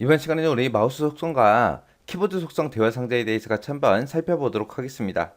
이번 시간에는 우리 마우스 속성과 키보드 속성 대화 상자에 대해서 같이 한번 살펴보도록 하겠습니다.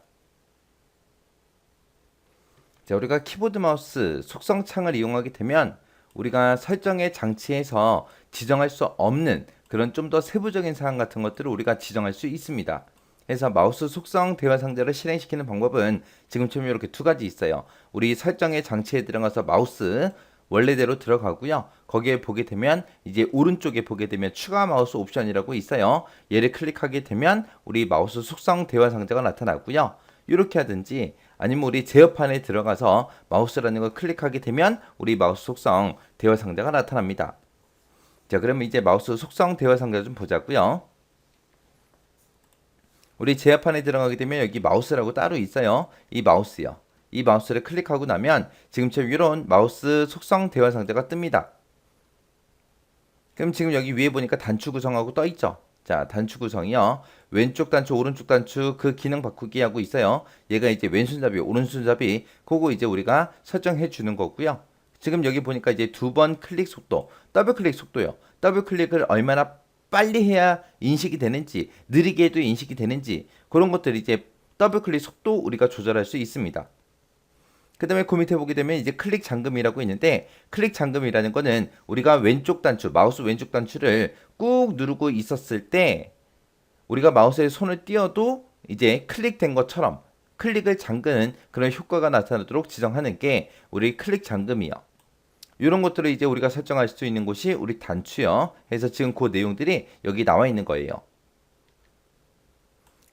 자, 우리가 키보드 마우스 속성 창을 이용하게 되면 우리가 설정의 장치에서 지정할 수 없는 그런 좀 더 세부적인 사항 같은 것들을 우리가 지정할 수 있습니다. 그래서 마우스 속성 대화 상자를 실행시키는 방법은 지금처럼 이렇게 두 가지 있어요. 우리 설정의 장치에 들어가서 마우스 원래대로 들어가고요. 거기에 보게 되면 이제 오른쪽에 보게 되면 추가 마우스 옵션이라고 있어요. 얘를 클릭하게 되면 우리 마우스 속성 대화 상자가 나타나고요. 이렇게 하든지 아니면 우리 제어판에 들어가서 마우스라는 걸 클릭하게 되면 우리 마우스 속성 대화 상자가 나타납니다. 자, 그러면 이제 마우스 속성 대화 상자 좀 보자고요. 우리 제어판에 들어가게 되면 여기 마우스라고 따로 있어요. 이 마우스요. 이 마우스를 클릭하고 나면 지금처럼 이런 마우스 속성 대화 상자가 뜹니다. 그럼 지금 여기 위에 보니까 단추 구성하고 떠 있죠. 자, 단추 구성이요. 왼쪽 단추, 오른쪽 단추 그 기능 바꾸기 하고 있어요. 얘가 이제 왼손잡이, 오른손잡이 그거 이제 우리가 설정해 주는 거고요. 지금 여기 보니까 이제 두 번 클릭 속도, 더블 클릭 속도요. 더블 클릭을 얼마나 빨리 해야 인식이 되는지, 느리게 해도 인식이 되는지 그런 것들 이제 더블 클릭 속도 우리가 조절할 수 있습니다. 그 다음에 그 밑에 보게 되면 이제 클릭 잠금이라고 있는데 클릭 잠금이라는 거는 우리가 왼쪽 단추, 마우스 왼쪽 단추를 꾹 누르고 있었을 때 우리가 마우스에 손을 띄어도 이제 클릭된 것처럼 클릭을 잠그는 그런 효과가 나타나도록 지정하는 게 우리 클릭 잠금이요. 이런 것들을 이제 우리가 설정할 수 있는 곳이 우리 단추요. 그래서 지금 그 내용들이 여기 나와 있는 거예요.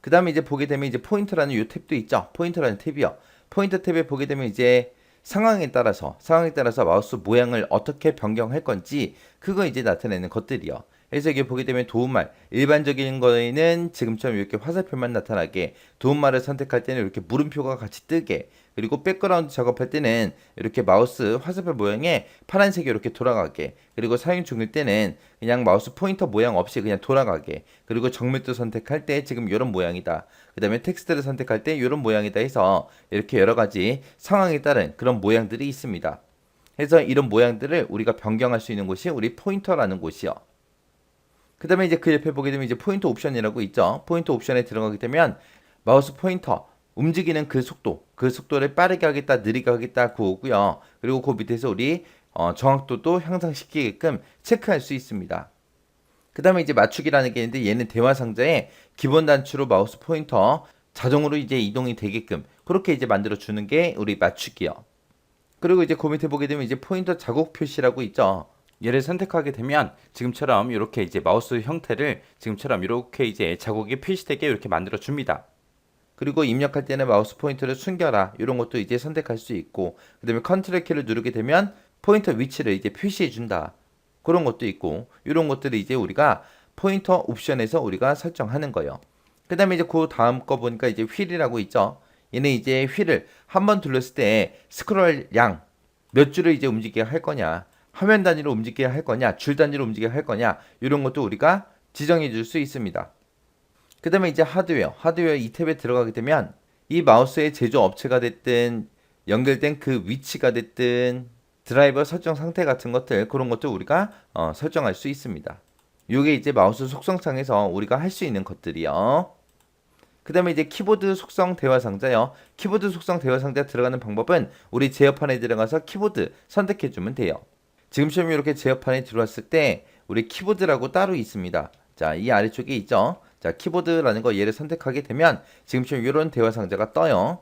그 다음에 이제 보게 되면 이제 포인터라는 이 탭도 있죠. 포인터라는 탭이요. 포인터 탭에 보게 되면 이제 상황에 따라서 마우스 모양을 어떻게 변경할 건지 그거 이제 나타내는 것들이요. 그래서 이게 보게 되면 도움말 일반적인 거에는 지금처럼 이렇게 화살표만 나타나게 도움말을 선택할 때는 이렇게 물음표가 같이 뜨게 그리고 백그라운드 작업할 때는 이렇게 마우스 화살표 모양에 파란색이 이렇게 돌아가게 그리고 사용 중일 때는 그냥 마우스 포인터 모양 없이 그냥 돌아가게 그리고 정밀도 선택할 때 지금 이런 모양이다 그 다음에 텍스트를 선택할 때 이런 모양이다 해서 이렇게 여러 가지 상황에 따른 그런 모양들이 있습니다. 그래서 이런 모양들을 우리가 변경할 수 있는 곳이 우리 포인터라는 곳이요. 그 다음에 이제 그 옆에 보게 되면 이제 포인터 옵션이라고 있죠. 포인터 옵션에 들어가게 되면 마우스 포인터 움직이는 그 속도, 그 속도를 빠르게 하겠다, 느리게 하겠다 그거고요. 그리고 그 밑에서 우리 정확도도 향상시키게끔 체크할 수 있습니다. 그 다음에 이제 맞추기라는 게 있는데 얘는 대화 상자에 기본 단추로 마우스 포인터 자동으로 이제 이동이 되게끔 그렇게 이제 만들어 주는 게 우리 맞추기요. 그리고 이제 그 밑에 보게 되면 이제 포인터 자국 표시라고 있죠. 얘를 선택하게 되면 지금처럼 이렇게 이제 마우스 형태를 지금처럼 이렇게 이제 자국이 표시되게 이렇게 만들어 줍니다. 그리고 입력할 때는 마우스 포인터를 숨겨라 이런 것도 이제 선택할 수 있고 그 다음에 컨트롤 키를 누르게 되면 포인터 위치를 이제 표시해 준다 그런 것도 있고 이런 것들을 이제 우리가 포인터 옵션에서 우리가 설정하는 거예요. 그 다음에 이제 그 다음 거 보니까 이제 휠이라고 있죠. 얘는 이제 휠을 한 번 둘렀을 때 스크롤 양 몇 줄을 이제 움직이게 할 거냐 화면 단위로 움직이게 할 거냐 줄 단위로 움직이게 할 거냐 이런 것도 우리가 지정해 줄 수 있습니다. 그 다음에 이제 하드웨어 이 탭에 들어가게 되면 이 마우스의 제조업체가 됐든 연결된 그 위치가 됐든 드라이버 설정 상태 같은 것들 그런 것들 우리가 설정할 수 있습니다. 요게 이제 마우스 속성창에서 우리가 할 수 있는 것들이요. 그 다음에 이제 키보드 속성 대화 상자요. 키보드 속성 대화 상자 들어가는 방법은 우리 제어판에 들어가서 키보드 선택해 주면 돼요. 지금처럼 이렇게 제어판에 들어왔을 때 우리 키보드라고 따로 있습니다. 자, 이 아래쪽에 있죠. 자, 키보드라는 거 얘를 선택하게 되면 지금처럼 이런 대화 상자가 떠요.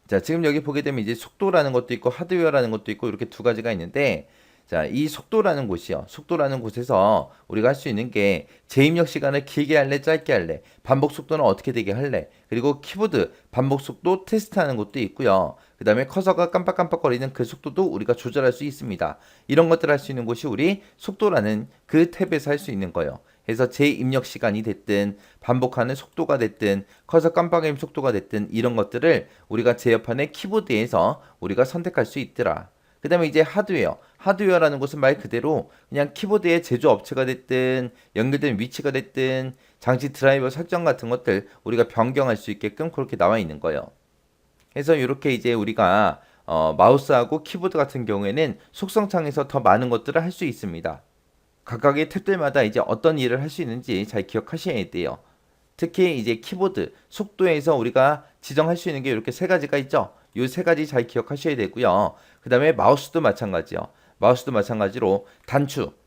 자, 지금 여기 보게 되면 이제 속도라는 것도 있고 하드웨어라는 것도 있고 이렇게 두 가지가 있는데 자, 이 속도라는 곳이요. 속도라는 곳에서 우리가 할 수 있는 게 재입력 시간을 길게 할래, 짧게 할래, 반복 속도는 어떻게 되게 할래, 그리고 키보드 반복 속도 테스트하는 것도 있고요. 그 다음에 커서가 깜빡깜빡거리는 그 속도도 우리가 조절할 수 있습니다. 이런 것들 할 수 있는 곳이 우리 속도라는 그 탭에서 할 수 있는 거예요. 그래서 재입력 시간이 됐든 반복하는 속도가 됐든 커서 깜빡임 속도가 됐든 이런 것들을 우리가 제어판의 키보드에서 우리가 선택할 수 있더라. 그 다음에 이제 하드웨어라는 것은 말 그대로 그냥 키보드의 제조업체가 됐든 연결된 위치가 됐든 장치 드라이버 설정 같은 것들 우리가 변경할 수 있게끔 그렇게 나와 있는 거예요. 그래서 이렇게 이제 우리가 마우스하고 키보드 같은 경우에는 속성창에서 더 많은 것들을 할 수 있습니다. 각각의 탭들마다 이제 어떤 일을 할 수 있는지 잘 기억하셔야 돼요. 특히 이제 키보드 속도에서 우리가 지정할 수 있는 게 이렇게 세 가지가 있죠. 이 세 가지 잘 기억하셔야 되고요. 그 다음에 마우스도 마찬가지요. 마우스도 마찬가지로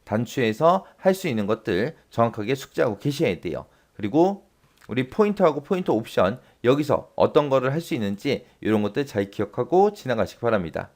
단추에서 할 수 있는 것들 정확하게 숙지하고 계셔야 돼요. 그리고 우리 포인터하고 포인터 옵션 여기서 어떤 거를 할 수 있는지 이런 것들 잘 기억하고 지나가시기 바랍니다.